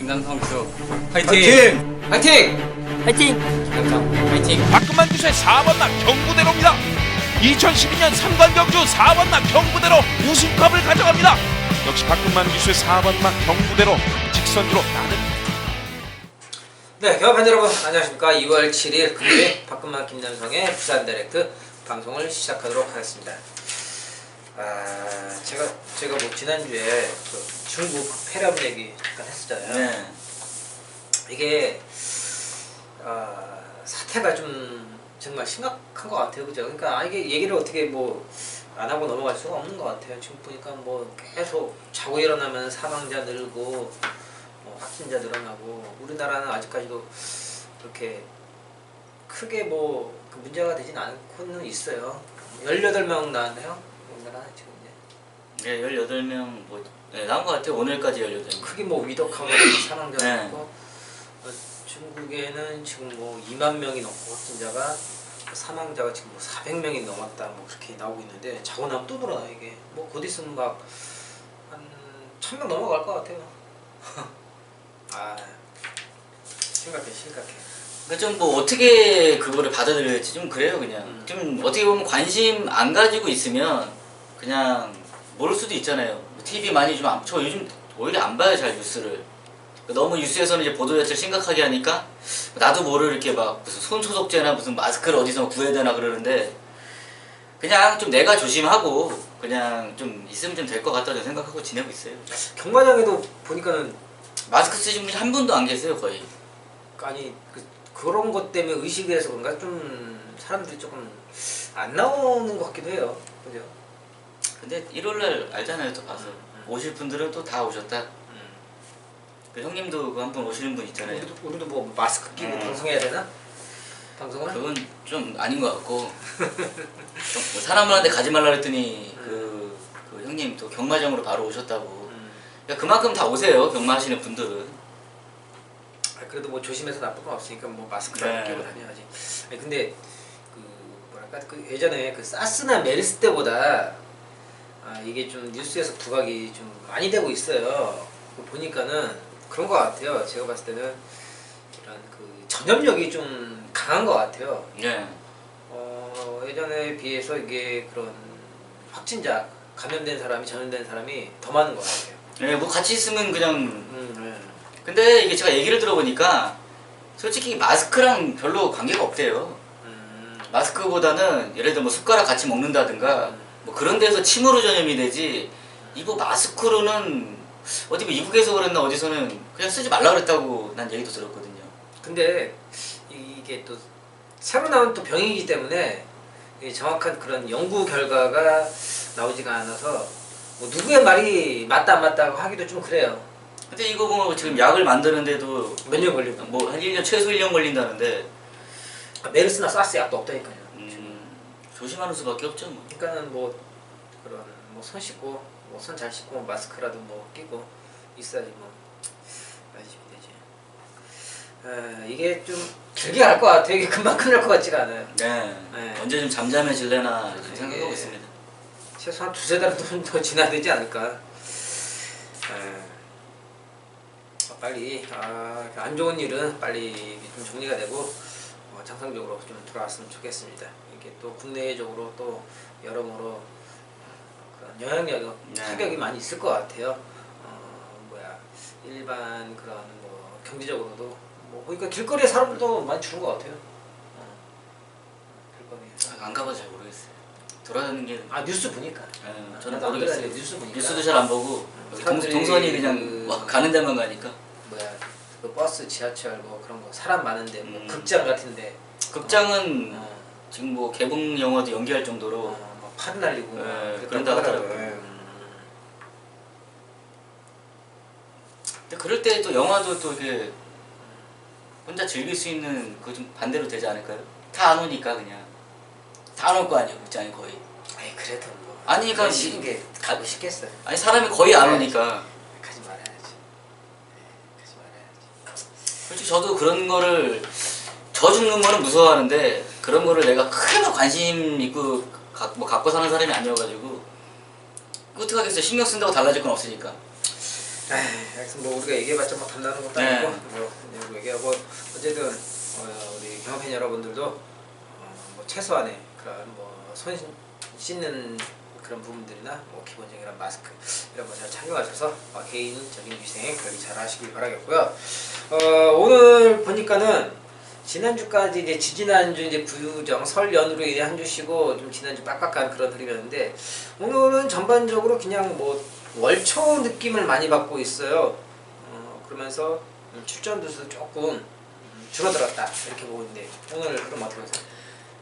김남성수 화이팅! 화이팅! 화이팅! 김남성 화이팅! 박근만 기수의 4번마 경부대로입니다. 2012년 3관 경주 4번마 경부대로 우승컵을 가져갑니다. 역시 박근만 기수의 4번마 경부대로 직선주로 나는. 네, 경합fan 여러분 안녕하십니까. 2월 7일 금요일 박근만 김남성의 부산 다이렉트 방송을 시작하도록 하겠습니다. 제가 뭐 지난주에 그 중국 폐렴 얘기 잠깐 했었잖아요. 네. 이게 사태가 좀 정말 심각한 것 같아요, 그죠? 그러니까 이게 얘기를 어떻게 뭐 안 하고 넘어갈 수가 없는 것 같아요. 지금 보니까 뭐 계속 자고 일어나면 사망자 늘고 뭐 확진자 늘어나고 우리나라는 아직까지도 그렇게 크게 뭐 그 문제가 되진 않고는 있어요. 18명 나왔네요. 우리나라 지금 이제. 네, 18명 뭐 나온 것 같아요. 오늘까지 18명. 크게 뭐 위독하고 사망자가 네. 있고 중국에는 지금 뭐 2만 명이 넘고 확진자가 사망자가 지금 뭐 400명이 넘었다 뭐 그렇게 나오고 있는데 자고 나면 또 늘어나 이게 뭐 곧 있으면 막 한 1000명 넘어갈 것 같아요. 심각해. 그러니까 좀 뭐 어떻게 그거를 받아들여야지 좀 그래요. 그냥 좀 어떻게 보면 관심 안 가지고 있으면 그냥 모를 수도 있잖아요. TV 많이 좀 저 요즘 오히려 안 봐요, 잘 뉴스를. 너무 뉴스에서는 이제 보도 자체를 심각하게 하니까 나도 모르게 이렇게 막 무슨 손 소독제나 무슨 마스크를 어디서 구해야 되나 그러는데 그냥 좀 내가 조심하고 그냥 좀 있으면 좀 될 것 같다고 생각하고 지내고 있어요. 경마장에도 보니까는 마스크 쓰신 분이 한 분도 안 계세요, 거의. 아니 그런 것 때문에 의식을 해서 그런가 좀 사람들이 조금 안 나오는 것 같기도 해요. 그죠? 근데 1월날 알잖아요, 또 가서. 오실 분들은 또 다 오셨다. 그 형님도 그 한 분 오시는 분 있잖아요. 우리도 뭐 마스크 끼고 방송해야 되나? 방송을? 그건 좀 아닌 것 같고 뭐 사람들한테 가지 말라 그랬더니 그 형님 또 경마장으로 바로 오셨다고. 그러니까 그만큼 다 오세요, 경마하시는 분들은. 그래도 뭐 조심해서 나쁠 건 없으니까 뭐 마스크라도 네. 끼고 다녀야지. 아니 근데 그 뭐랄까 그 예전에 그 사스나 메르스 때보다 이게 좀 뉴스에서 부각이 좀 많이 되고 있어요. 보니까는 그런 것 같아요. 제가 봤을 때는 이런 그 전염력이 좀 강한 것 같아요. 예. 예전에 비해서 이게 그런 확진자 감염된 사람이 전염된 사람이 더 많은 것 같아요. 예, 뭐 같이 있으면 그냥. 네. 근데 이게 제가 얘기를 들어보니까 솔직히 마스크랑 별로 관계가 없대요. 마스크보다는 예를 들어 뭐 숟가락 같이 먹는다든가 뭐 그런 데서 침으로 전염이 되지. 이거 마스크로는 어디 뭐 이북에서 그랬나 어디서는 그냥 쓰지 말라 그랬다고 난 얘기도 들었거든요. 근데 이게 또 새로 나온 또 병이기 때문에 정확한 그런 연구 결과가 나오지가 않아서 뭐 누구의 말이 맞다 안 맞다 하기도 좀 그래요. 근데 이거 뭐 지금 약을 만드는데도 몇 년 걸리고 뭐 한 1년 최소 1년 걸린다는데 메르스나 사스 약도 없다니까요. 조심하는 수밖에 없죠 뭐. 그러니까는 뭐 그런 뭐 손 씻고 뭐 손 잘 씻고 마스크라도 뭐 끼고 있어야지 뭐 되지. 이게 좀 길게 갈 것 같아요. 이게 금방 끝날 것 같지가 않아요. 네. 네. 언제 좀 잠잠해질래나 지금 생각하고 있습니다. 최소한 2-3달 더 지나야 되지 않을까. 빨리 안 좋은 일은 빨리 좀 정리가 되고 정상적으로 좀 돌아왔으면 좋겠습니다. 이게 또 국내적으로 또 여러모로 그런 영향력 타격이 많이 있을 것 같아요. 일반 그런 뭐 경제적으로도 뭐 보니까 길거리에 사람들도 많이 죽은 것 같아요. 길거리에. 안 가봐서 잘 모르겠어요. 돌아다니는 게. 뉴스 보니까. 저는 나도 모르겠어요. 뉴스 보니까. 뉴스도 잘 안 보고 사람들이 동선이 그냥 와, 가는 데만 가니까. 그 버스, 지하철 뭐 그런 거 사람 많은데 뭐 극장 같은데. 극장은 지금 뭐 개봉 영화도 연기할 정도로 막 파도 날리고 그런다고 하더라고요. 근데 그럴 때 또 영화도 또 이렇게 혼자 즐길 수 있는 그 좀 반대로 되지 않을까요? 다 안 오니까 그냥 다 안 올 거 아니에요, 극장이 거의. 그래도 뭐. 아니 그러니까 쉬는 게 가고 싶겠어요. 아니 사람이 거의 안 오니까. 가지 말아야지. 가지 말아야지. 솔직히 저도 그런 거를 저 죽는 거는 무서워하는데 그런 거를 내가 크게 막 관심 있고 갖고 사는 사람이 아니어가지고 어떡하겠어요. 신경 쓴다고 달라질 건 없으니까. 하여튼 뭐 우리가 얘기해봤자 뭐 담당하는 것도 네. 아니고 뭐 얘기하고 어쨌든 우리 경험팬 여러분들도 뭐 최소한의 그런 뭐 손 씻는 그런 부분들이나 뭐 기본적인 이런 마스크 이런 거 잘 착용하셔서 개인적인 위생 관리 잘 하시길 바라겠고요. 오늘 보니까는 지난주까지 이제 지지난주 이제 부유정 설 연으로 인해 한 주 쉬고 좀 지난주 빡빡한 그런 흐름이었는데 오늘은 전반적으로 그냥 뭐 월초 느낌을 많이 받고 있어요. 그러면서 출전 두수 조금 줄어들었다 이렇게 보고 있는데 오늘 그럼 어떻게 보세요?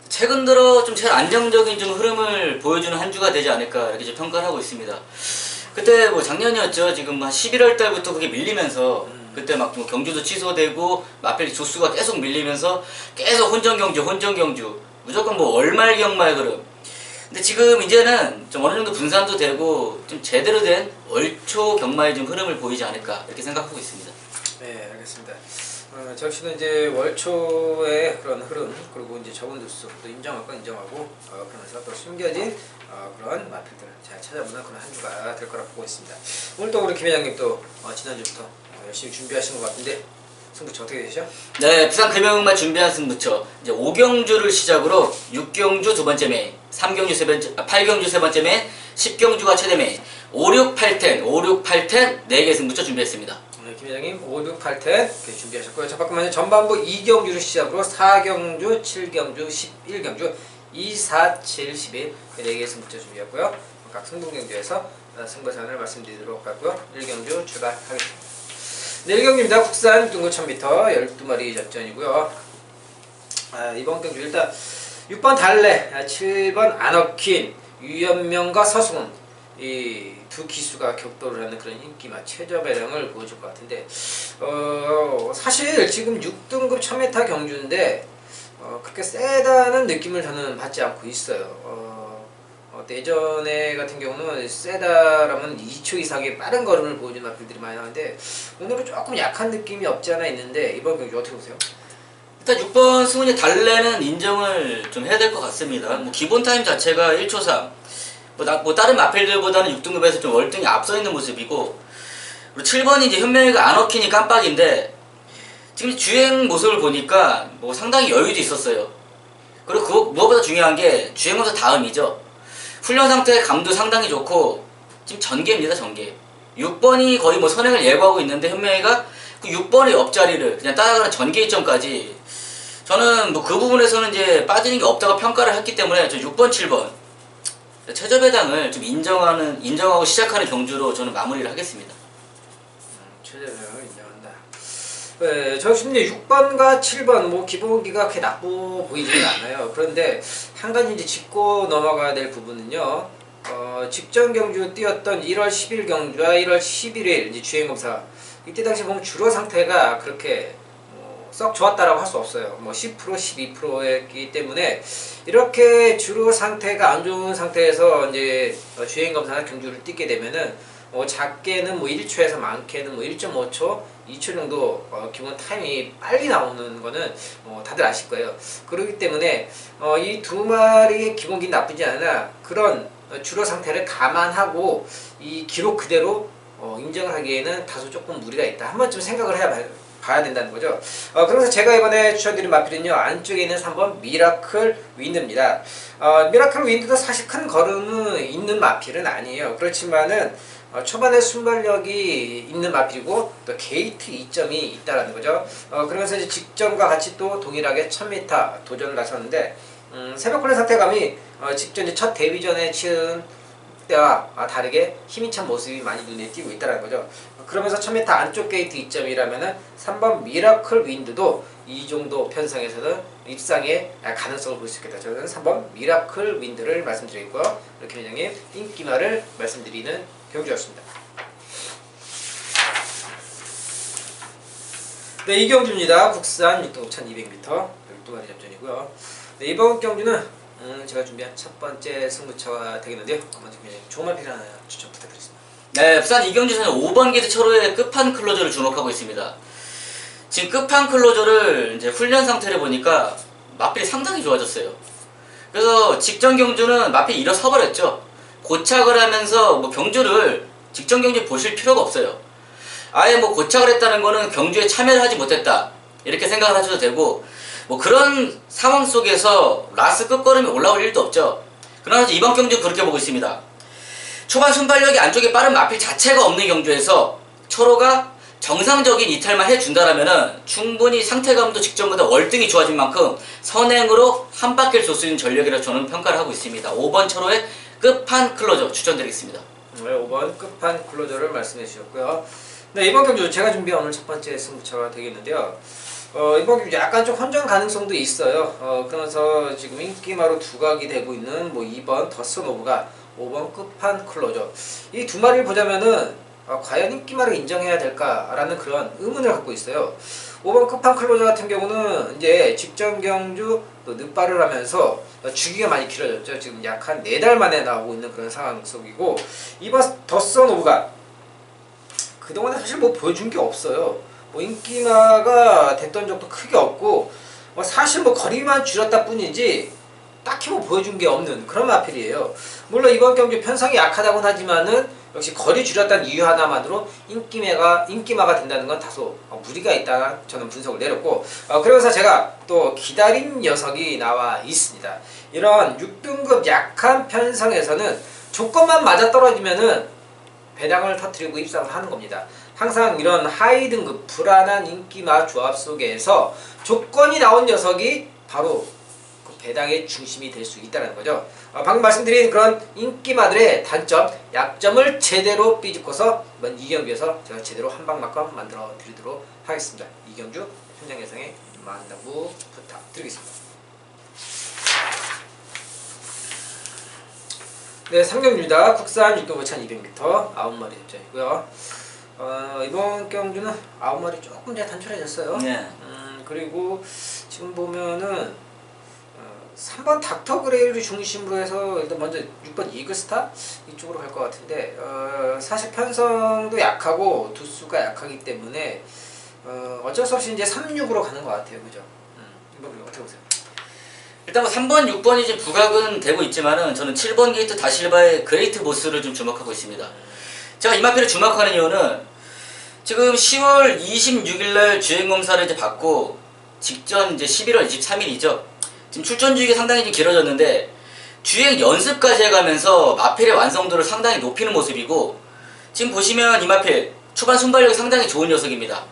최근 들어 좀 제일 안정적인 좀 흐름을 보여주는 한 주가 되지 않을까 이렇게 좀 평가를 하고 있습니다. 그때 뭐 작년이었죠. 지금 한 11월 달부터 그게 밀리면서 그때 막 뭐 경주도 취소되고 마필 조수가 계속 밀리면서 계속 혼전 경주 무조건 뭐 월말 경말 흐름. 근데 지금 이제는 좀 어느 정도 분산도 되고 좀 제대로 된 월초 경마의 좀 흐름을 보이지 않을까 이렇게 생각하고 있습니다. 네, 알겠습니다. 저 역시는 이제 월초의 그런 흐름 그리고 이제 적은 두수도 인정할 건 인정하고 그러면서 또 숨겨진 그런 마필들 잘 찾아보는 그런 한 주가 될 거라 보고 있습니다. 오늘 또 우리 김 회장님 또 지난주부터 열심히 준비하신 것 같은데 승부처 어떻게 되시죠? 네, 부산 금영만 준비한 승부처 이제 5경주를 시작으로 6경주 두 번째 메인, 3경주 세 번째, 8경주 세 번째 메인, 10경주가 최대 메인, 5, 6, 8텐, 5, 6, 8텐 4개 승부처 준비했습니다. 김 회장님 5, 6, 8텐 이렇게 준비하셨고요. 잠깐만요. 전반부 2경주를 시작으로 4경주, 7경주, 11경주 2, 4, 7, 11 4개의 승부처 준비했고요. 각 승부경주에서 승부선을 말씀드리도록 하고요. 1경주 출발하겠습니다. 네, 1경주입니다. 국산 둥근 1000m 12마리 접전이고요. 이번 경주 일단 6번 달래, 7번 아너킨, 유연명과 서승훈 이 두 기수가 격돌을 하는 그런 인기마 최저 배령을 보여줄 것 같은데 사실 지금 6등급 1000m 경주인데 그렇게 세다는 느낌을 저는 받지 않고 있어요. 예전에 같은 경우는 세다라면 2초 이상의 빠른 걸음을 보여주는 마필들이 많이 나오는데 오늘은 조금 약한 느낌이 없지 않아 있는데 이번 경주 어떻게 보세요? 일단 6번 승훈이 달래는 인정을 좀 해야 될 것 같습니다. 뭐 기본 타임 자체가 1초 3. 뭐 다른 마필들보다는 6등급에서 좀 월등히 앞서 있는 모습이고 그리고 7번이 이제 현명이가 안 엉키니 깜빡인데 지금 주행 모습을 보니까 뭐 상당히 여유도 있었어요. 그리고 그거 무엇보다 중요한 게 주행검사 다음이죠. 훈련 상태 감도 상당히 좋고 지금 전개입니다. 전개. 6번이 거의 뭐 선행을 예고하고 있는데 현명이가 그 6번의 옆자리를 그냥 따라가는 전개 이점까지 저는 뭐 그 부분에서는 이제 빠지는 게 없다고 평가를 했기 때문에 저 6번, 7번 최저 배당을 좀 인정하고 시작하는 경주로 저는 마무리를 하겠습니다. 최저 배당을 인정한다. 네, 저 역시 이제 6번과 7번 뭐 기본기가 그렇게 나빠 보이지는 않아요. 그런데 한 가지 이제 짚고 넘어가야 될 부분은요. 직전 경주 뛰었던 1월 10일 경주와 1월 11일 이제 주행검사 이때 당시 보면 주로 상태가 그렇게 썩 좋았다라고 할 수 없어요. 뭐 10%, 12%였기 때문에 이렇게 주로 상태가 안 좋은 상태에서 이제 주행검사나 경주를 뛰게 되면은 작게는 뭐 1초에서 많게는 뭐 1.5초, 2초 정도 기본 타임이 빨리 나오는 거는 다들 아실 거예요. 그렇기 때문에 이 두 마리의 기본기 나쁘지 않으나 그런 주로 상태를 감안하고 이 기록 그대로 인정을 하기에는 다소 조금 무리가 있다. 한 번쯤 생각을 봐야 된다는 거죠. 그래서 제가 이번에 추천드린 마필은요 안쪽에 있는 3번 미라클 윈드입니다. 미라클 윈드도 사실 큰 걸음은 있는 마필은 아니에요. 그렇지만은 초반에 순발력이 있는 마필이고 또 게이트 이점이 있다라는 거죠. 그러면서 이제 직전과 같이 또 동일하게 1000m 도전을 나섰는데 새벽훈련 상태감이 직전 이제 첫 데뷔전에 치은 때와 다르게 힘이 찬 모습이 많이 눈에 띄고 있다는 거죠. 그러면서 1000m 안쪽 게이트 이점이라면은 3번 미라클 윈드도 이 정도 편성에서는 입상의 가능성을 볼 수 있겠다. 저는 3번 미라클 윈드를 말씀드리고요. 이렇게 회장님 인기마를 말씀드리는 경주였습니다. 네, 이 경주입니다. 국산 6등급 1200m 12마리 접전이고요. 네, 이번 경주는 제가 준비한 첫 번째 승부처가 되겠는데요. 먼저 좋은 마필 하나 추천 부탁드리겠습니다. 네, 부산 이경주에서는 5번 게이트 철호의 끝판 클로저를 주목하고 있습니다. 지금 끝판 클로저를 이제 훈련 상태를 보니까 마필이 상당히 좋아졌어요. 그래서 직전 경주는 마필이 일어서 버렸죠. 고착을 하면서 뭐 경주를 직전 경주 보실 필요가 없어요. 아예 뭐 고착을 했다는 거는 경주에 참여를 하지 못했다 이렇게 생각을 하셔도 되고, 뭐 그런 상황 속에서 라스 끝걸음이 올라올 일도 없죠. 그러나 이번 경주 그렇게 보고 있습니다. 초반 순발력이 안쪽에 빠른 마필 자체가 없는 경주에서 초로가 정상적인 이탈만 해준다라면은 충분히 상태감도 직전보다 월등히 좋아진 만큼 선행으로 한 바퀴를 줄 수 있는 전력이라 저는 평가를 하고 있습니다. 5번 초로의 끝판 클로저 추천드리겠습니다. 네, 5번 끝판 클로저를 말씀해 주셨고요. 네, 이번 경주 제가 준비한 오늘 첫 번째 승부처가 되겠는데요. 이번 경주 약간 좀 혼전 가능성도 있어요. 그래서 지금 인기마로 두각이 되고 있는 뭐 2번 더스노브가 5번 끝판 클로저, 이 두 마리를 보자면은 과연 인기마를 인정해야 될까라는 그런 의문을 갖고 있어요. 5번 끝판 클로저 같은 경우는 이제 직전 경주 또 늦발을 하면서 주기가 많이 길어졌죠. 지금 약 한 4달 만에 나오고 있는 그런 상황 속이고, 2번 더스노브가 그동안에 사실 뭐 보여준 게 없어요. 뭐 인기마가 됐던 적도 크게 없고, 사실 뭐 거리만 줄였다 뿐이지 딱히 뭐 보여준 게 없는 그런 마필이에요. 물론 이번 경주 편성이 약하다고는 하지만은 역시 거리 줄였다는 이유 하나만으로 인기마가 된다는 건 다소 무리가 있다 저는 분석을 내렸고, 그러면서 제가 또 기다린 녀석이 나와 있습니다. 이런 6등급 약한 편성에서는 조건만 맞아떨어지면은 배당을 터뜨리고 입상을 하는 겁니다. 항상 이런 하위 등급 불안한 인기마 조합 속에서 조건이 나온 녀석이 바로 그 배당의 중심이 될 수 있다는 거죠. 방금 말씀드린 그런 인기마들의 단점, 약점을 제대로 삐집고서 이번 이경주에서 제가 제대로 한방막감 만들어 드리도록 하겠습니다. 이경주 현장 예상에 만당부 부탁드리겠습니다. 네, 3경주입니다. 국산 6등 5,200m 9마리 접전이고요. 이번 경주는 9마리 조금 더 단촐해졌어요. 네. 그리고 지금 보면은 3번 닥터 그레이를 중심으로 해서 일단 먼저 6번 이글스타 이쪽으로 갈 것 같은데, 사실 편성도 약하고 두수가 약하기 때문에 어쩔 수 없이 이제 3-6으로 가는 것 같아요. 그죠? 이번 어떻게 보세요? 일단 뭐 3번, 6번이 지금 부각은 되고 있지만은 저는 7번 게이트 다실바의 그레이트 보스를 좀 주목하고 있습니다. 제가 이 마필을 주목하는 이유는 지금 10월 26일날 주행검사를 이제 받고 직전 이제 11월 23일이죠. 지금 출전 주기가 상당히 좀 길어졌는데 주행 연습까지 해가면서 마필의 완성도를 상당히 높이는 모습이고, 지금 보시면 이 마필 초반 순발력이 상당히 좋은 녀석입니다.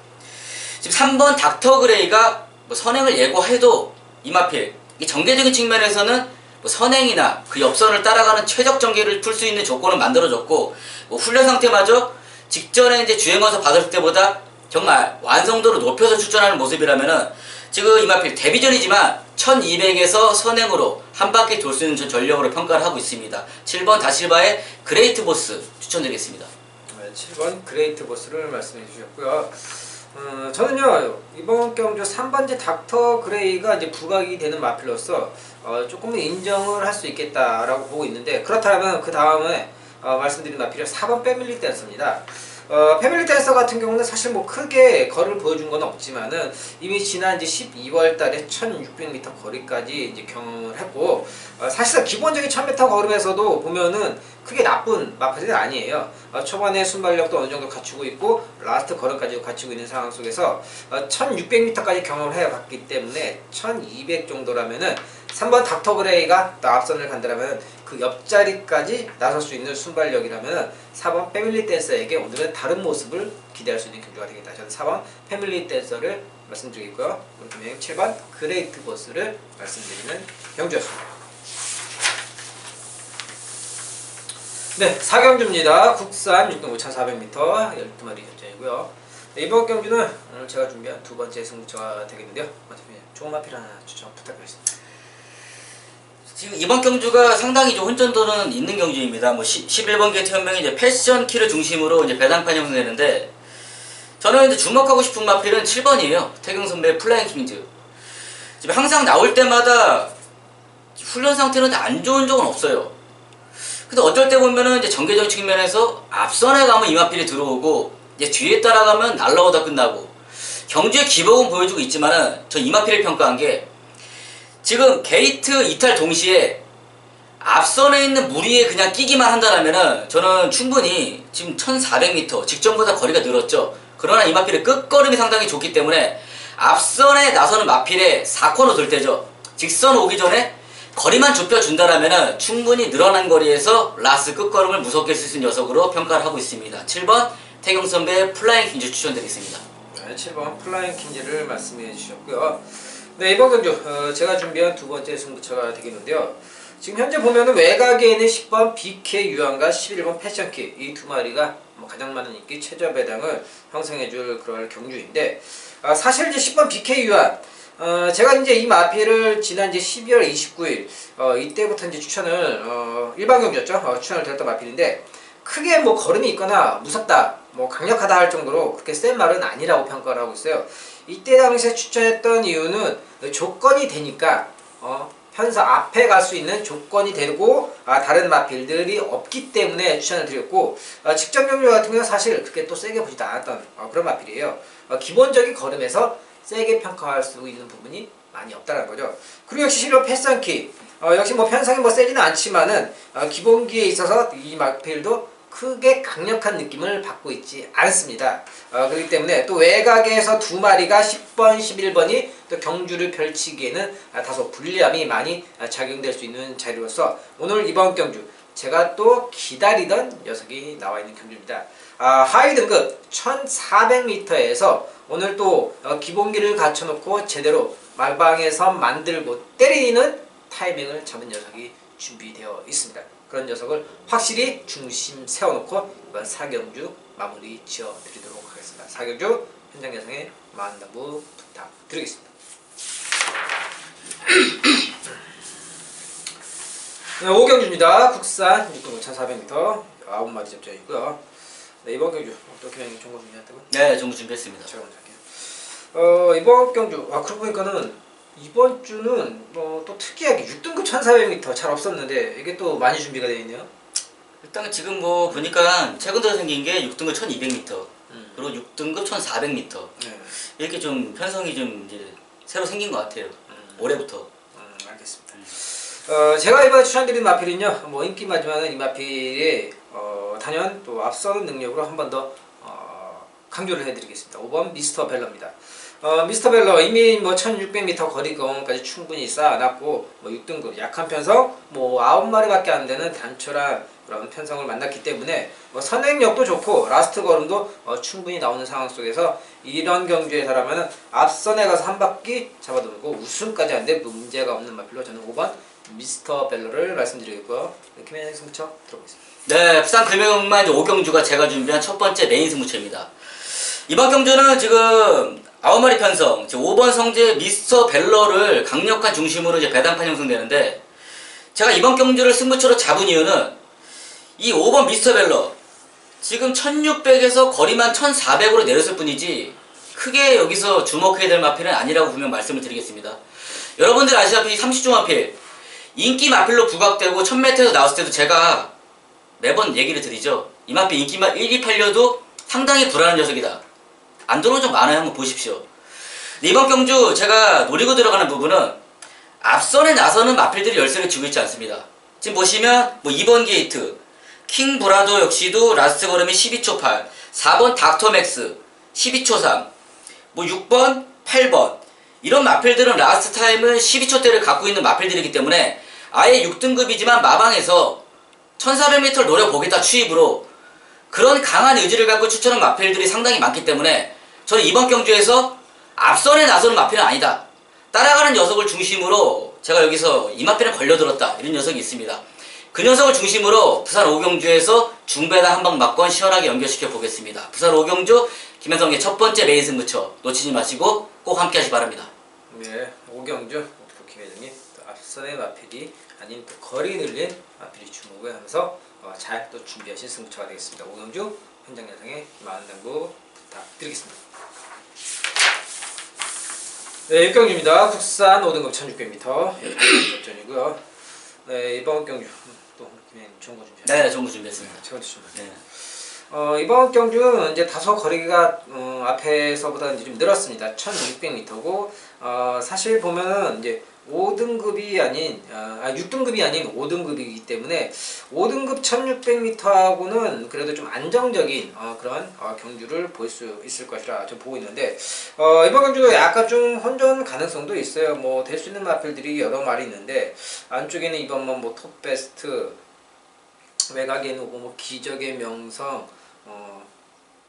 지금 3번 닥터 그레이가 뭐 선행을 예고해도 이 마필 이 전개적인 측면에서는 뭐 선행이나 그 옆선을 따라가는 최적 전개를 풀 수 있는 조건을 만들어줬고, 뭐 훈련 상태마저 직전에 이제 주행검사 받을 때보다 정말 완성도를 높여서 출전하는 모습이라면은 지금 이 마필 데뷔전이지만 1200에서 선행으로 한 바퀴 돌 수 있는 전력으로 평가를 하고 있습니다. 7번 다실바의 그레이트 보스 추천드리겠습니다. 네, 7번 그레이트 보스를 말씀해 주셨고요. 저는요 이번 경주 3번째 닥터 그레이가 이제 부각이 되는 마필로서 조금은 인정을 할 수 있겠다라고 보고 있는데, 그렇다면 그 다음에 말씀드린 마필이 4번 패밀리 댄서입니다. 패밀리 댄서 같은 경우는 사실 뭐 크게 거리를 보여준 건 없지만은 이미 지난 이제 12월 달에 1600m 거리까지 이제 경험을 했고, 사실상 기본적인 1000m 걸음에서도 보면은 크게 나쁜 마필은 아니에요. 초반에 순발력도 어느 정도 갖추고 있고 라스트 걸음까지도 갖추고 있는 상황 속에서 1600m까지 경험을 해봤기 때문에 1200 정도라면은 3번 닥터 그레이가 또 앞선을 간다라면 그 옆자리까지 나설 수 있는 순발력이라면 4번 패밀리 댄서에게 오늘은 다른 모습을 기대할 수 있는 경주가 되겠다. 저는 4번 패밀리 댄서를 말씀드리고요. 오늘 7번 그레이트 보스를 말씀드리는 경주였습니다. 네, 4경주입니다. 국산 6등 5,400m 12마리 접전이고요. 네, 이번 경주는 오늘 제가 준비한 두 번째 승부처가 되겠는데요. 좋은 마필 하나 추천 부탁드리겠습니다. 지금 이번 경주가 상당히 좀 혼전도는 있는 경주입니다. 뭐 11번 게이트 현명이 이제 패션 키를 중심으로 이제 배당판 형성되는데, 저는 이제 주목하고 싶은 마필은 7번이에요. 태경 선배의 플라잉 킹즈. 지금 항상 나올 때마다 훈련 상태는 안 좋은 적은 없어요. 근데 어떨 때 보면은 이제 전개적 측면에서 앞선에 가면 이 마필이 들어오고 이제 뒤에 따라가면 날라오다 끝나고, 경주의 기복은 보여주고 있지만은 저 이 마필을 평가한 게 지금 게이트 이탈 동시에 앞선에 있는 무리에 그냥 끼기만 한다라면은 저는 충분히 지금 1400m 직전보다 거리가 늘었죠. 그러나 이 마필의 끝걸음이 상당히 좋기 때문에 앞선에 나서는 마필의 4코너 돌 때죠. 직선 오기 전에 거리만 좁혀준다라면 충분히 늘어난 거리에서 라스 끝걸음을 무섭게 쓸 수 있는 녀석으로 평가를 하고 있습니다. 7번 태경 선배의 플라잉 퀸즈 추천드리겠습니다. 네, 7번 플라잉 퀸즈를 말씀해 주셨고요. 네, 이번 경주 제가 준비한 두 번째 승부처가 되겠는데요. 지금 현재 보면은 외곽에 있는 10번 BK 유한과 11번 패션키 이 두 마리가 가장 많은 인기 최저 배당을 형성해줄 그런 경주인데 사실 이제 10번 BK 유한 제가 이제 이 마필을 지난 이제 12월 29일 이때부터 이제 추천을 일반 경주였죠. 추천을 드렸던 마필인데 크게 뭐 걸음이 있거나 무섭다, 뭐 강력하다 할 정도로 그렇게 센 말은 아니라고 평가를 하고 있어요. 이때 당시에 추천했던 이유는 조건이 되니까 편서 앞에 갈 수 있는 조건이 되고 다른 마필들이 없기 때문에 추천을 드렸고 직전 경주 같은 경우는 사실 그렇게 또 세게 보지도 않았던 그런 마필이에요. 기본적인 걸음에서 세게 평가할 수 있는 부분이 많이 없다는 거죠. 그리고 역시 실로 패션키 역시 뭐 편성이 뭐 세지는 않지만은 기본기에 있어서 이 마필도 크게 강력한 느낌을 받고 있지 않습니다. 그렇기 때문에 또 외곽에서 두 마리가 10번, 11번이 또 경주를 펼치기에는 다소 불리함이 많이 작용될 수 있는 자리로서 오늘 이번 경주 제가 또 기다리던 녀석이 나와 있는 경주입니다. 하위 등급 1400m에서 오늘 또 기본기를 갖춰놓고 제대로 말방에서 만들고 때리는 타이밍을 잡은 녀석이 준비되어 있습니다. 그런 녀석을 확실히 중심 세워놓고 이번 4경주 마무리 지어드리도록 하겠습니다. 4경주 현장 예상에 만담부 부탁드리겠습니다. 네, 5경주입니다. 국산 6등 5,400m 9마리 접전이고요. 네, 이번 경주 또 기량님 정보 준비했다고? 네, 정보 준비했습니다. 제가 먼저 할게요. 이번 경주 그러고 보니까는 이번 주는 또 특이하게 6등급 1400m 잘 없었는데 이게 또 많이 준비가 되어 있네요. 일단 지금 뭐 보니까 최근 들어 생긴 게 6등급 1200m 그리고 6등급 1400m 네. 이렇게 좀 편성이 좀 이제 새로 생긴 것 같아요. 올해부터. 알겠습니다. 제가 이번에 추천드린 마필은요, 뭐 인기마지만은 이 마필의 단연 또 앞서는 능력으로 한 번 더 강조를 해드리겠습니다. 5번 미스터 벨러입니다. 미스터 벨러 이미 뭐 1600m 거리공까지 충분히 쌓아놨고 뭐 6등급 약한 편성 뭐 9마리밖에 안 되는 단촐한 그런 편성을 만났기 때문에 뭐 선행력도 좋고 라스트 걸음도 충분히 나오는 상황 속에서 이런 경주에서라면 앞선에 가서 한 바퀴 잡아두고 우승까지 하는데 문제가 없는 마필로 저는 5번 미스터 벨러를 말씀드리겠고요. 김현영 승부처 들어보겠습니다. 네, 부산 금융만 5경주가 제가 준비한 첫 번째 메인 승부처입니다. 이번 경주는 지금 9마리 편성, 5번 성재 미스터 벨러를 강력한 중심으로 이제 배당판 형성되는데 제가 이번 경주를 승부처로 잡은 이유는 이 5번 미스터 벨러 지금 1600에서 거리만 1400으로 내렸을 뿐이지 크게 여기서 주목해야 될 마필은 아니라고 분명 말씀을 드리겠습니다. 여러분들 아시다시피 30주 마필 인기 마필로 부각되고 1000m에서 나왔을 때도 제가 매번 얘기를 드리죠. 이 마필 인기만 1, 2 팔려도 상당히 불안한 녀석이다. 안 들어온 적 많아요. 한번 보십시오. 이번 경주 제가 노리고 들어가는 부분은 앞선에 나서는 마필들이 열세를 쥐고 있지 않습니다. 지금 보시면 뭐 2번 게이트, 킹 브라도 역시도 라스트 걸음이 12초 8, 4번 닥터 맥스 12초 3, 뭐 6번, 8번 이런 마필들은 라스트 타임을 12초대를 갖고 있는 마필들이기 때문에 아예 6등급이지만 마방에서 1400m를 노려보겠다 추입으로 그런 강한 의지를 갖고 추천한 마필들이 상당히 많기 때문에 저는 이번 경주에서 앞선에 나서는 마필은 아니다. 따라가는 녀석을 중심으로 제가 여기서 이 마필은 걸려들었다. 이런 녀석이 있습니다. 그 녀석을 중심으로 부산 5경주에서 중배당 한 방 맞건 시원하게 연결시켜 보겠습니다. 부산 5경주 김현성의 첫 번째 메인 승부처 놓치지 마시고 꼭 함께 하시기 바랍니다. 네, 5경주 김회장님 앞선의 마필이 아닌 또 거리 늘린 마필이 주목을 하면서 잘 또 준비하신 승부처가 되겠습니다. 5경주 현장 예상에 많은 당부 부탁드리겠습니다. 네, 6경주입니다. 국산 5등급 1600m 접전이고요. 네, 이번 경주 또 김회장님 정보 준비하셨습니다. 네, 정보 준비했습니다. 제가 준비했습니다. 네. 이번 경주는 이제 다소 거리가 앞에서보다 이제 좀 늘었습니다. 1600m고 사실 보면은 이제 5등급이 아닌 6등급이 아닌 5등급이기 때문에 5등급 1600m하고는 그래도 좀 안정적인 그런 경주를 볼 수 있을 것이라 좀 보고 있는데 이번 경주도 약간 좀 혼전 가능성도 있어요. 뭐 될 수 있는 마필들이 여러 마리 있는데 안쪽에는 이번만 뭐 톱베스트, 외곽에는 뭐 기적의 명성,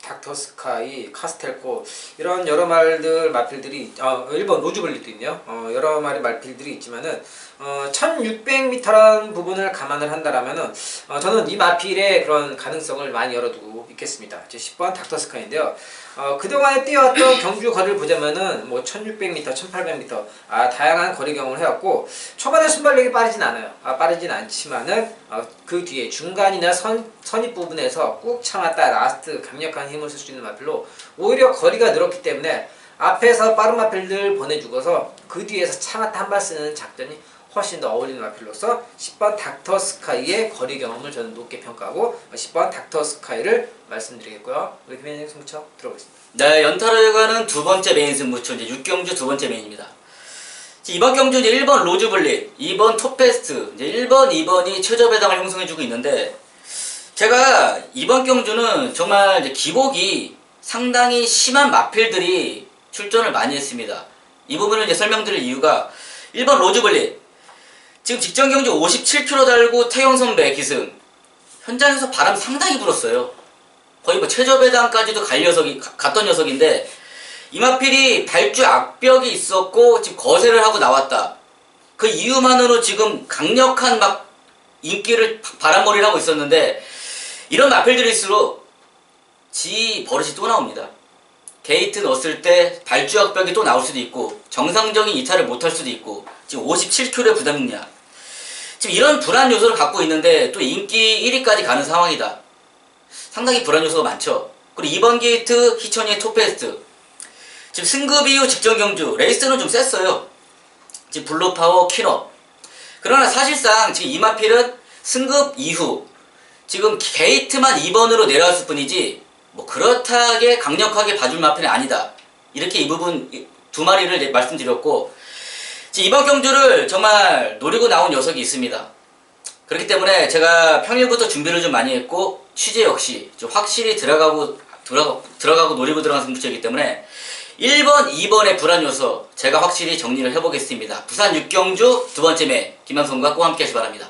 닥터스카이, 카스텔코 이런 여러 말들 마필들이 1번 로즈블리도 있네요. 여러 마리 마필들이 있지만은 1600m라는 부분을 감안을 한다라면은 저는 이 마필의 그런 가능성을 많이 열어두고 있겠습니다. 제 10번 닥터스카인데요. 그동안에 뛰어왔던 경주 거리를 보자면은 뭐 1600m, 1800m 다양한 거리 경험을 해왔고 초반에 순발력이 빠르진 않아요. 빠르진 않지만은 그 뒤에 중간이나 선입 부분에서 꾹 참았다 라스트 강력한 힘을 쓸 수 있는 마필로 오히려 거리가 늘었기 때문에 앞에서 빠른 마필들 보내주고서 그 뒤에서 참았다 한 발 쓰는 작전이 훨씬 더 어울리는 마필로서 10번 닥터스카이의 거리 경험을 저는 높게 평가하고 10번 닥터스카이를 말씀드리겠고요. 우리 김현영 승부처 들어보겠습니다. 네, 연타로 가는 두 번째 메인 승부처 이제 6경주 두 번째 메인입니다. 이번 경주 이제 1번 로즈블릿, 2번 톱페스트, 이제 1번, 2번이 최저 배당을 형성해주고 있는데 제가 이번 경주는 정말 이제 기복이 상당히 심한 마필들이 출전을 많이 했습니다. 이 부분을 이제 설명드릴 이유가 1번 로즈블릿 지금 직전 경주 57km 달고 태영선배 기승 현장에서 바람 상당히 불었어요. 거의 뭐 최저 배당까지도 갔던 녀석인데 이마필이 발주 악벽이 있었고 지금 거세를 하고 나왔다. 그 이유만으로 지금 강력한 막 인기를 바람몰이를 하고 있었는데 이런 마필들일수록 지 버릇이 또 나옵니다. 게이트 넣었을 때 발주 악벽이 또 나올 수도 있고 정상적인 이탈을 못할 수도 있고 지금 57km의 부담 능력 지금 이런 불안 요소를 갖고 있는데 또 인기 1위까지 가는 상황이다. 상당히 불안 요소가 많죠. 그리고 이번 게이트 희천이의 톱페스트 지금 승급 이후 직전 경주 레이스는 좀 셌어요. 지금 블루파워 퀸업 그러나 사실상 지금 이마필은 승급 이후 지금 게이트만 2번으로 내려왔을 뿐이지 뭐 그렇다게 강력하게 봐줄 마필은 아니다. 이렇게 이 부분 두 마리를 말씀드렸고 이번 경주를 정말 노리고 나온 녀석이 있습니다. 그렇기 때문에 제가 평일부터 준비를 좀 많이 했고 취재 역시 좀 확실히 들어가고 노리고 들어간 승부처이기 때문에 1번, 2번의 불안 요소 제가 확실히 정리를 해보겠습니다. 부산 6경주 두 번째 매 김양성과 꼭 함께 하시기 바랍니다.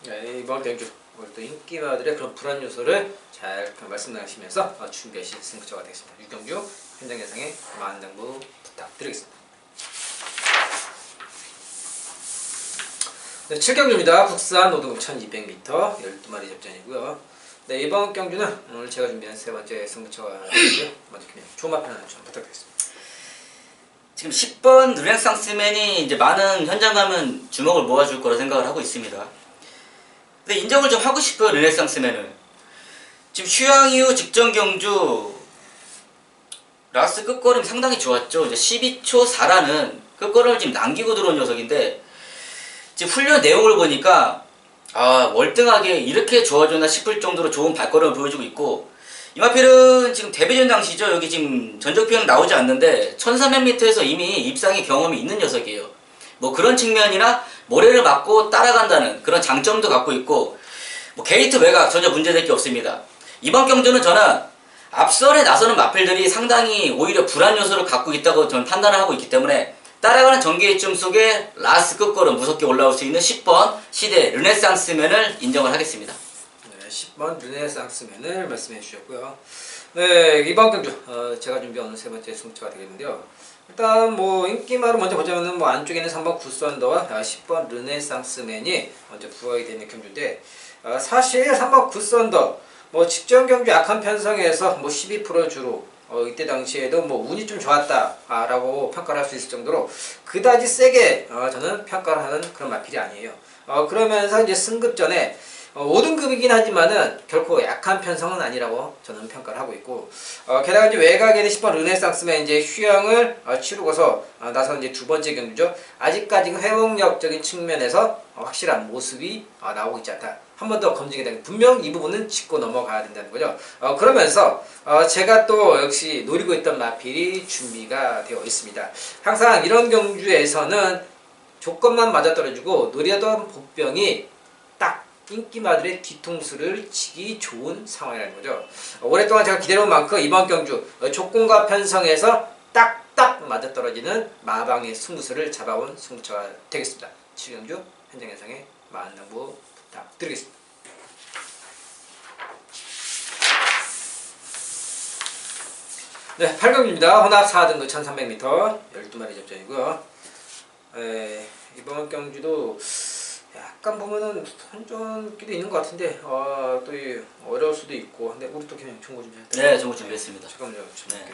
네, 이번 경주 오늘 또 인기마들의 그런 불안 요소를 잘 말씀 나누시면서 준비하실 승부처가 되겠습니다. 6경주 현장 예상에 많은 당부 부탁드리겠습니다. 네, 7경주입니다. 국산 5등급 1200m 12마리 접전이고요. 네, 이번 경주는 오늘 제가 준비한 세 번째 승부처가 되고요. 먼저 그냥 조마편 하나 좀 부탁드리겠습니다. 지금 10번 르네상스맨이 이제 많은 현장 가면 주목을 모아줄 거라 생각을 하고 있습니다. 근데 인정을 좀 하고 싶어요, 르네상스맨을. 지금 휴양 이후 직전 경주 라스트 끝걸음 상당히 좋았죠. 이제 12초 4라는 끝걸음을 지금 남기고 들어온 녀석인데 지금 훈련 내용을 보니까 월등하게 이렇게 좋아졌나 싶을 정도로 좋은 발걸음을 보여주고 있고 이마필은 지금 데뷔전 당시죠. 여기 지금 전적비행 나오지 않는데 1300m에서 이미 입상의 경험이 있는 녀석이에요. 뭐 그런 측면이나 모래를 맞고 따라간다는 그런 장점도 갖고 있고 뭐 게이트 외곽 전혀 문제될 게 없습니다. 이번 경주는 저는 앞선에 나서는 마필들이 상당히 오히려 불안 요소를 갖고 있다고 저는 판단을 하고 있기 때문에 따라가는 전개점 속에 라스트 끝걸음 무섭게 올라올 수 있는 10번 시대 르네상스맨을 인정을 하겠습니다. 네, 10번 르네상스맨을 말씀해 주셨고요. 네, 이번 경주 제가 준비한 세 번째 승부처가 되겠는데요. 일단 뭐 인기마로 먼저 보자면은 뭐 안쪽에는 3번 굿선더와 10번 르네상스맨이 먼저 부각이 되는 경주인데 사실 3번 굿선더 뭐 직전 경주 약한 편성에서 뭐 12% 주로 이때 당시에도 뭐 운이 좀 좋았다라고 평가를 할 수 있을 정도로 그다지 세게 저는 평가를 하는 그런 마필이 아니에요. 그러면서 이제 승급 전에 5등급이긴 하지만은 결코 약한 편성은 아니라고 저는 평가를 하고 있고 게다가 이제 외곽에는 10번 르네상스맨 이제 휴양을 치르고서 나서 이제 두 번째 경주죠. 아직까지는 회복력적인 측면에서 확실한 모습이 나오고 있지 않다. 한 번 더 검증이 되면 분명 이 부분은 짚고 넘어가야 된다는 거죠. 그러면서 제가 또 역시 노리고 있던 마필이 준비가 되어 있습니다. 항상 이런 경주에서는 조건만 맞아떨어지고 노리던 복병이 딱 인기마들의 뒤통수를 치기 좋은 상황이라는 거죠. 오랫동안 제가 기다려온 만큼 이번 경주 조건과 편성에서 딱딱 맞아떨어지는 마방의 승부수를 잡아온 승부처가 되겠습니다. 7경주 현장 예상에 만남부 부탁드리겠습니다. 네, 8경주입니다. 혼합 4등급 1300m 12마리 접전이고요. 이번 경주도 약간 보면은 선전기도 있는 것 같은데 또 어려울 수도 있고. 근데 우리 또 그냥 중고 준비했다. 네, 중고 준비했습니다. 잠깐만요. 네.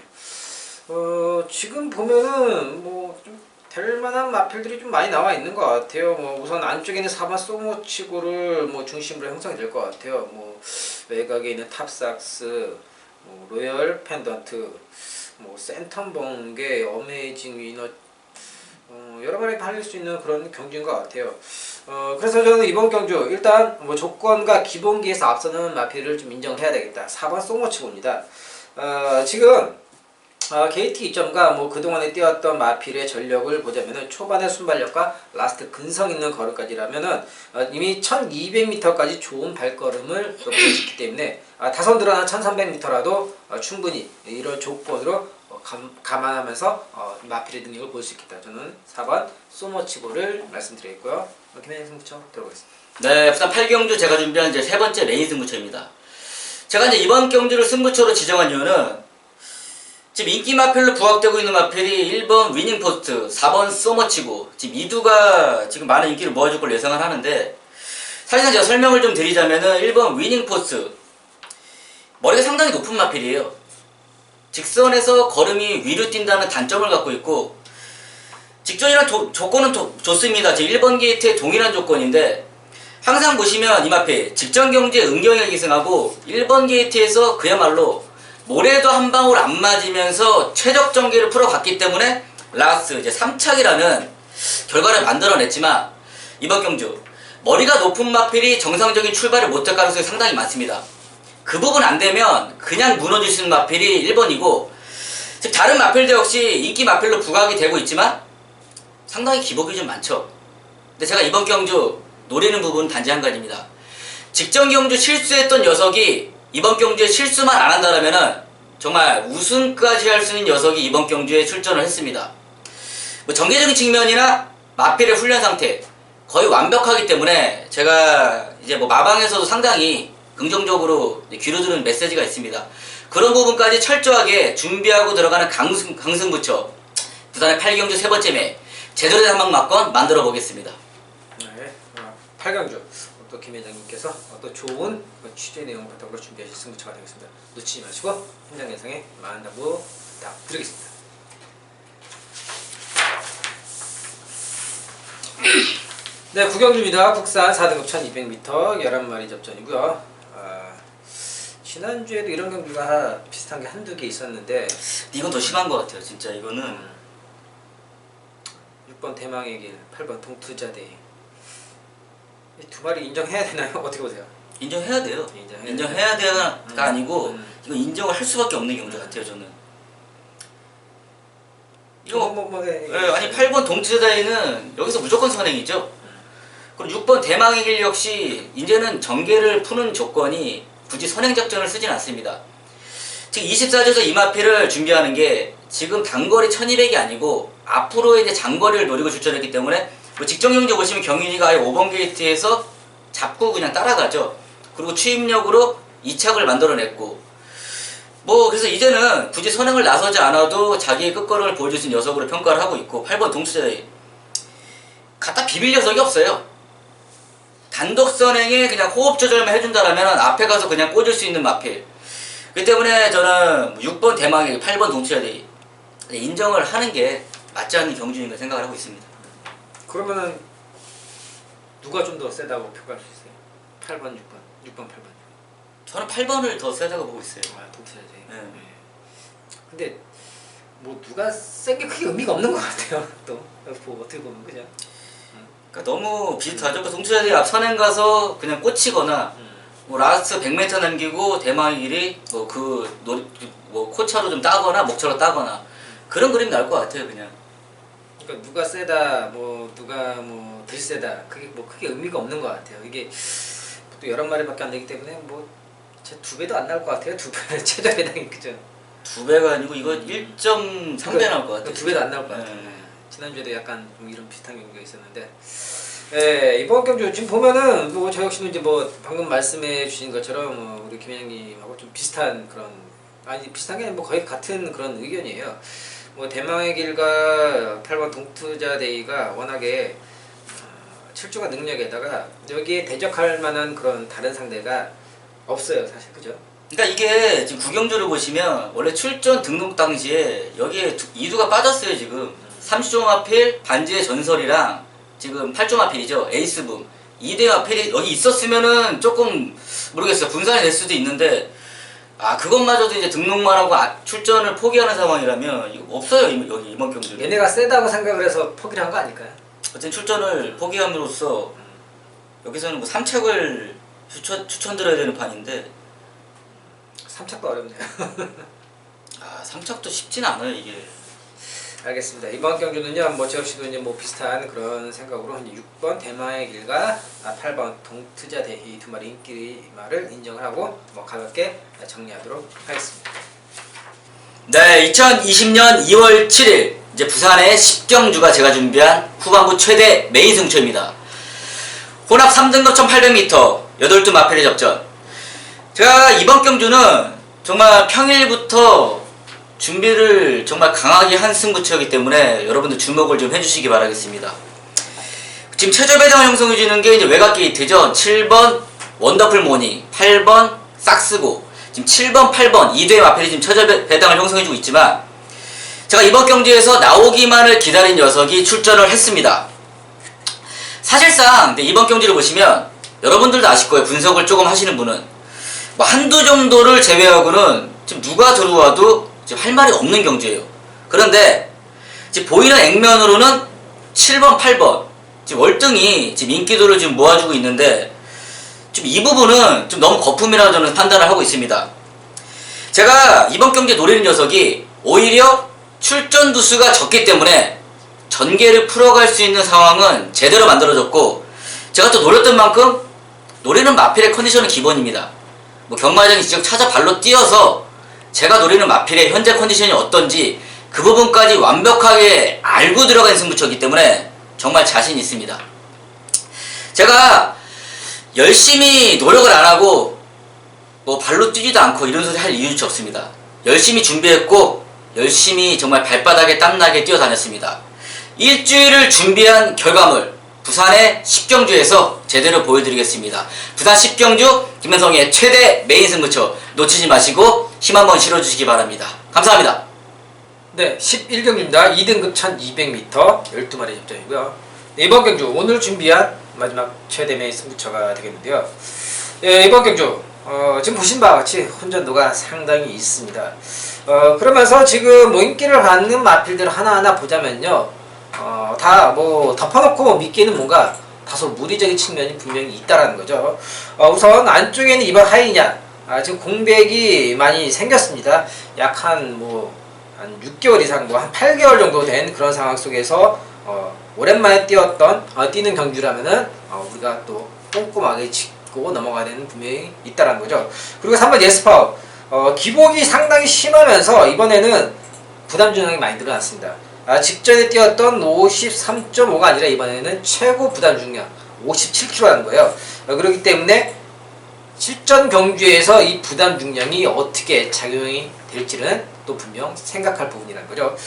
지금 보면은 뭐 좀 될 만한 마필들이 좀 많이 나와 있는 것 같아요. 뭐 우선 안쪽에 있는 4번 소모치고를 뭐 중심으로 형성이 될 것 같아요. 뭐 외곽에 있는 탑삭스, 뭐 로열 펜던트, 뭐 센텀 번개, 어메이징 위너, 여러 가지 달릴 수 있는 그런 경주인 것 같아요. 그래서 저는 이번 경주 일단 뭐 조건과 기본기에서 앞서는 마필을 좀 인정해야 되겠다. 4번 소모치고입니다. 지금 게이트 2점과 뭐 그동안에 뛰었던 마필의 전력을 보자면은 초반의 순발력과 라스트 근성 있는 걸음까지라면은 이미 1200m까지 좋은 발걸음을 보여줬기 때문에 다선 드러난 1300m라도 충분히 이런 조건으로 감안하면서 마필의 능력을 볼 수 있겠다. 저는 4번 소모치고를 말씀드리겠고요. 김현영 승부처 들어보겠습니다. 네, 부산 8경주 제가 준비한 이제 세 번째 메인 승부처입니다. 제가 이제 이번 경주를 승부처로 지정한 이유는 지금 인기 마필로 부각되고 있는 마필이 1번 위닝 포스트, 4번 소머치고 지금 이두가 지금 많은 인기를 모아줄 걸 예상을 하는데, 사실상 제가 설명을 좀 드리자면은 1번 위닝 포스트 머리가 상당히 높은 마필이에요. 직선에서 걸음이 위로 뛴다는 단점을 갖고 있고, 직전이랑 조건은 좋습니다. 제 1번 게이트의 동일한 조건인데, 항상 보시면 이 마필 직전 경기에 응경에 기승하고 1번 게이트에서 그야말로 모래도 한 방울 안 맞으면서 최적 전개를 풀어갔기 때문에 라스 이제 3착이라는 결과를 만들어냈지만, 이번 경주 머리가 높은 마필이 정상적인 출발을 못할 가능성이 상당히 많습니다. 그 부분 안 되면 그냥 무너질 수 있는 마필이 1번이고, 즉 다른 마필도 역시 인기 마필로 부각이 되고 있지만 상당히 기복이 좀 많죠. 근데 제가 이번 경주 노리는 부분은 단지 한 가지입니다. 직전 경주 실수했던 녀석이 이번 경주에 실수만 안 한다면은 정말 우승까지 할 수 있는 녀석이 이번 경주에 출전을 했습니다. 뭐 전개적인 측면이나 마필의 훈련 상태 거의 완벽하기 때문에 제가 이제 뭐 마방에서도 상당히 긍정적으로 귀로드는 메시지가 있습니다. 그런 부분까지 철저하게 준비하고 들어가는 강승부처 부산의 8경주 세 번째 매 제대로 된 한방 막건 만들어 보겠습니다. 네, 8경주 또 김 회장님께서 또 좋은 취재 내용 바탕으로 준비하실 승부처가 되겠습니다. 놓치지 마시고 현장 예상에 만남부 부탁드리겠습니다. 네, 9경주입니다. 국산 4등급 1200m 11마리 접전이고요. 지난주에도 이런 경기가 비슷한 게 한두 개 있었는데 이건 더 심한 것 같아요. 진짜 이거는 6번 대망의 길, 8번 동투자대이 이 두 마리 인정해야 되나요? 어떻게 보세요? 인정해야 돼요. 인정해야 돼가 아니고 이거 인정을 할 수밖에 없는 경주 같아요. 저는 이거 아니 8번 동투자대이는 여기서 무조건 선행이죠. 그리고 6번 대망의 길 역시 이제는 전개를 푸는 조건이 굳이 선행작전을 쓰진 않습니다. 지금 24조에서 이 마필을 준비하는 게 지금 단거리 1200이 아니고 앞으로 이제 장거리를 노리고 출전했기 때문에 뭐 직전 경기 보시면 경윤이가 아예 5번 게이트에서 잡고 그냥 따라가죠. 그리고 추임력으로 2착을 만들어냈고, 뭐 그래서 이제는 굳이 선행을 나서지 않아도 자기의 끝걸음을 보여줄 수 있는 녀석으로 평가를 하고 있고, 8번 동투자대 갖다 비빌 녀석이 없어요. 단독 선행에 그냥 호흡 조절만 해준다라면 앞에 가서 그냥 꽂을 수 있는 마필. 그렇기 때문에 저는 6번 대망의 8번 동투자대 인정을 하는 게 맞지 않는 경주인가 생각을 하고 있습니다. 그러면은 누가 좀 더 세다고 평가할 수 있어요? 8번, 6번, 6번, 8번. 저는 8번을 더 세다고 보고 있어요. 동투자대. 네. 근데 뭐 누가 센 게 크게 의미가 없는 것 같아요. 또 뭐 어떻게 보면 그냥. 그러니까 너무 비슷하죠. 그 동투자대 앞 선행 가서 그냥 꽂히거나 뭐 라스트 100m 남기고 대망의 길이 뭐 코차로 좀 따거나 목차로 따거나 그런 그림이 나올 것 같아요. 그냥. 그러니까 누가 세다, 뭐 누가 뭐 덜 세다, 그게 뭐 크게 의미가 없는 것 같아요. 이게 또 11마리밖에 안 되기 때문에 뭐 제 2배도 안 나올 것 같아요. 2배 최저 배당이 그죠? 2배가 아니고 이거 1.3배 나올 것 같아요. 2배도 안 나올 것 같아요. 네. 지난주에도 약간 좀 이런 비슷한 경우가 있었는데, 예, 이번 경주 지금 보면은 뭐 저 역시도 이제 뭐 방금 말씀해 주신 것처럼 우리 김 회장님하고 좀 비슷한 그런, 아니 비슷한 게 아니라 뭐 거의 같은 그런 의견이에요. 뭐 대망의 길과 8번 동투자 데이가 워낙에 7주가 능력에다가 여기에 대적할 만한 그런 다른 상대가 없어요, 사실. 그죠? 그러니까 이게 지금 구경주를 보시면 원래 출전 등록 당시에 여기에 2두가 빠졌어요. 지금 30조 마필 반지의 전설이랑 지금 8조 마필이죠. 에이스붐 2대 마필이 여기 있었으면은 조금 모르겠어요. 분산이 될 수도 있는데 그것마저도 이제 등록만 하고 출전을 포기하는 상황이라면 이거 없어요. 여기 이번 경주는. 얘네가 세다고 생각을 해서 포기를 한 거 아닐까요? 어쨌든 출전을 포기함으로써 여기서는 뭐 3착을 추천드려야 되는 판인데 3착도 어렵네요. 3착도 쉽진 않아요 이게. 알겠습니다. 이번 경주는요, 뭐 저 역시도 이제 뭐 비슷한 그런 생각으로 6번 대마의 길과 8번 동투자 대희 2마리 인기말을 인정을 하고 뭐 가볍게 정리하도록 하겠습니다. 네, 2020년 2월 7일 이제 부산의 10경주가 제가 준비한 후반부 최대 메인 승초입니다. 혼합 3등급 1800m 8두 마필의 접전. 제가 이번 경주는 정말 평일부터 준비를 정말 강하게 한 승부처이기 때문에 여러분들 주목을 좀 해주시기 바라겠습니다. 지금 최저 배당을 형성해주는 게 이제 외곽 게이트죠. 7번 원더풀 모닝, 8번 싹스고, 지금 7번, 8번 2대의 마필이 지금 최저 배당을 형성해주고 있지만 제가 이번 경주에서 나오기만을 기다린 녀석이 출전을 했습니다. 사실상 근데 이번 경주를 보시면 여러분들도 아실 거예요. 분석을 조금 하시는 분은 뭐 한두 정도를 제외하고는 지금 누가 들어와도 지금 할 말이 없는 경주예요. 그런데 지금 보이는 액면으로는 7번, 8번 지금 월등히 지금 인기도를 지금 모아주고 있는데 지금 이 부분은 좀 너무 거품이라고 저는 판단을 하고 있습니다. 제가 이번 경기에 노리는 녀석이 오히려 출전 두수가 적기 때문에 전개를 풀어갈 수 있는 상황은 제대로 만들어졌고, 제가 또 노렸던 만큼 노리는 마필의 컨디션은 기본입니다. 뭐 경마장에 직접 찾아 발로 뛰어서 제가 노리는 마필의 현재 컨디션이 어떤지 그 부분까지 완벽하게 알고 들어간 승부처이기 때문에 정말 자신 있습니다. 제가 열심히 노력을 안 하고 뭐 발로 뛰지도 않고 이런 소리 할 이유조차 없습니다. 열심히 준비했고 열심히 정말 발바닥에 땀나게 뛰어다녔습니다. 일주일을 준비한 결과물 부산의 10경주에서 제대로 보여드리겠습니다. 부산 10경주 김현성의 최대 메인 승부처 놓치지 마시고 힘 한번 실어주시기 바랍니다. 감사합니다. 네, 11경주입니다. 2등급 1200m 12마리 접전이고요. 이번 경주 오늘 준비한 마지막 최대 메인 승부처가 되겠는데요. 예, 이번 경주 지금 보신 바와 같이 혼전도가 상당히 있습니다. 그러면서 지금 뭐 인기를 받는 마필들 하나하나 보자면요, 다 뭐 덮어놓고 믿기는 뭔가 다소 무리적인 측면이 분명히 있다라는 거죠. 우선 안쪽에는 이번 하이냐, 지금 공백이 많이 생겼습니다. 약 한 6개월 이상, 한 8개월 정도 된 그런 상황 속에서 오랜만에 뛰는 경주라면은 우리가 또 꼼꼼하게 짚고 넘어가야 되는 분명히 있다라는 거죠. 그리고 3번 예스파워, 기복이 상당히 심하면서 이번에는 부담 중량이 많이 늘어났습니다. 직전에 뛰었던 53.5가 아니라 이번에는 최고 부담 중량 57kg라는 거예요. 그렇기 때문에 실전 경주에서 이 부담 중량이 어떻게 작용이 될지는 또 분명 생각할 부분이라는 거죠.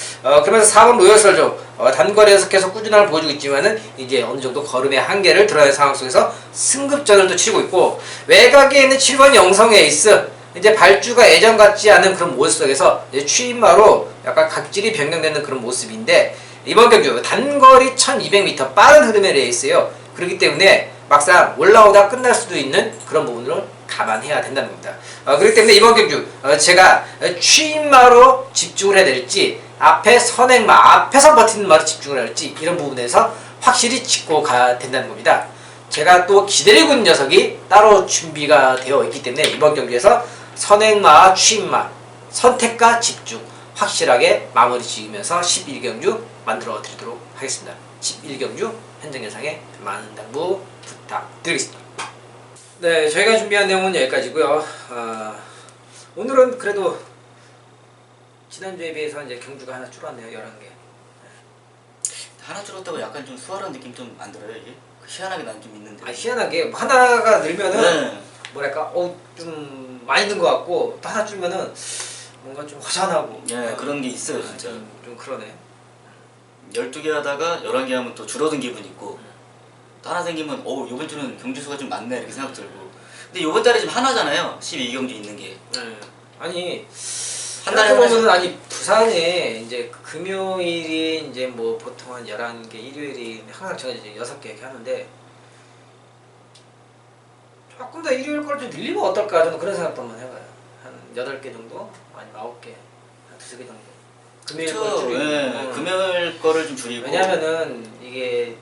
그러면서 4번 로열설조, 단거리에서 계속 꾸준함을 보여주고 있지만은 이제 어느 정도 걸음의 한계를 드러낸 상황 속에서 승급전을 또 치르고 있고, 외곽에 있는 7번 영성 에이스, 이제 발주가 예전 같지 않은 그런 모습 속에서 이제 취임마로 약간 각질이 변경되는 그런 모습인데, 이번 경주 단거리 1200m 빠른 흐름의 레이스예요. 그렇기 때문에 막상 올라오다 끝날 수도 있는 그런 부분을 감안해야 된다는 겁니다. 그렇기 때문에 이번 경주 제가 취임마로 집중을 해야 될지 앞에 선행마, 앞에서 버티는 마로 집중을 할지 이런 부분에서 확실히 짚고 가야 된다는 겁니다. 제가 또 기다리고 있는 녀석이 따로 준비가 되어 있기 때문에 이번 경기에서 선행마, 취임마, 선택과 집중 확실하게 마무리 지으면서 11경주 만들어 드리도록 하겠습니다. 11경주 현장 예상에 많은 당부 부탁드리겠습니다. 네, 저희가 준비한 내용은 여기까지고요. 오늘은 그래도 지난주에 비해서 이제 경주가 하나 줄었네요. 11개. 하나 줄었다고 약간 좀 수월한 느낌 좀 안 들어요 이게? 희한하게 난 좀 있는데. 아, 희한하게 하나가 늘면은 네. 뭐랄까 좀 많이 든 것 같고 또 하나 줄면은 뭔가 좀 허전하고 예, 그런 게 있어요 진짜. 좀 그러네. 12개 하다가 11개 하면 또 줄어든 기분 있고 또 하나 생기면 이번 주는 경주수가 좀 많네 이렇게 생각 들고. 근데 이번 달에 지금 하나잖아요. 12경주 있는 게. 네. 아니 한 달에 생각해 하나씩. 보면은 아니 부산에 이제 금요일이 이제 뭐 보통 한 11개, 일요일이 항상 제가 이제 6개 이렇게 하는데 조금 더 일요일 걸 좀 늘리면 어떨까 저는 그런 생각도 한번 해봐요. 한 8개 정도? 아니면 9개, 한 2-3개 정도. 금요일 걸 그쵸. 줄이고. 예, 금요일 거를 좀 줄이고. 왜냐면은 이게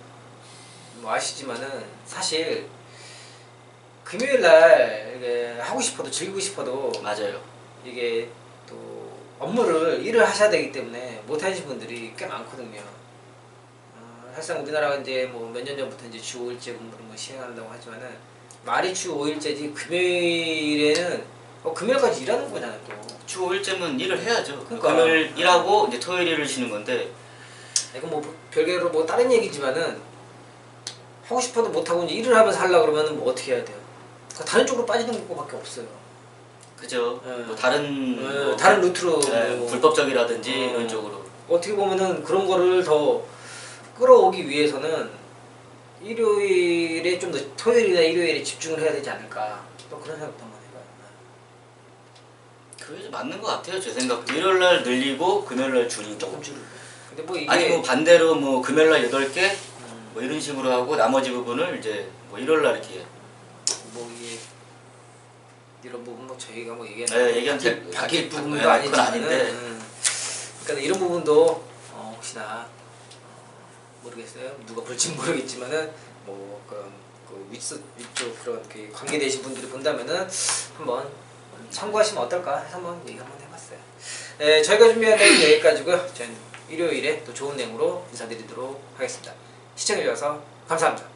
뭐 아시지만은 사실 금요일 날 이게 하고 싶어도 즐기고 싶어도 맞아요. 이게 또 업무를 일을 하셔야 되기 때문에 못 하시는 분들이 꽤 많거든요. 사실상 우리나라가 이제 뭐 몇 년 전부터 이제 주 5일제 근무를 뭐 시행한다고 하지만은 말이 주 5일제지 금요일에는 금요일까지 일하는 거잖아요 또. 주 5일째면 일을 해야죠. 그러니까. 금요일 일하고 이제 토요일 일을 쉬는 건데. 이건 뭐 별개로 뭐 다른 얘기지만은 하고 싶어도 못 하고 이제 일을 하면서 하려고 그러면은 뭐 어떻게 해야 돼요? 그러니까 다른 쪽으로 빠지는 것밖에 없어요. 그죠. 네. 뭐 다른 뭐 다른 루트로 네, 뭐 불법적이라든지 이런 쪽으로. 어떻게 보면은 그런 거를 더 끌어오기 위해서는 일요일에 좀 더 토요일이나 일요일에 집중을 해야 되지 않을까 또 그런 생각도 한번 해봐요. 그게 좀 맞는 것 같아요 제 생각도. 일요일 날 늘리고 금요일 날 줄이고. 조금 줄이고. 근데 뭐 이게 아니 뭐 반대로 뭐 금요일 날 8개 뭐 이런 식으로 하고 나머지 부분을 이제 뭐 일요일 날 이렇게. 뭐 이게 이런 부분 뭐 저희가 뭐 얘기하는 네, 얘기하면 바뀔 부분도 그건 아니지만은 아닌데. 그러니까 이런 부분도 혹시나 모르겠어요. 누가 볼지 모르겠지만은 뭐 그런 그 위쪽 그런 그 관계되신 분들이 본다면은 한번 참고하시면 어떨까 해서 한번 얘기 한번 해봤어요. 네, 저희가 준비한 내용 여기까지고요. 저희는 일요일에 또 좋은 내용으로 인사드리도록 하겠습니다. 시청해주셔서 감사합니다.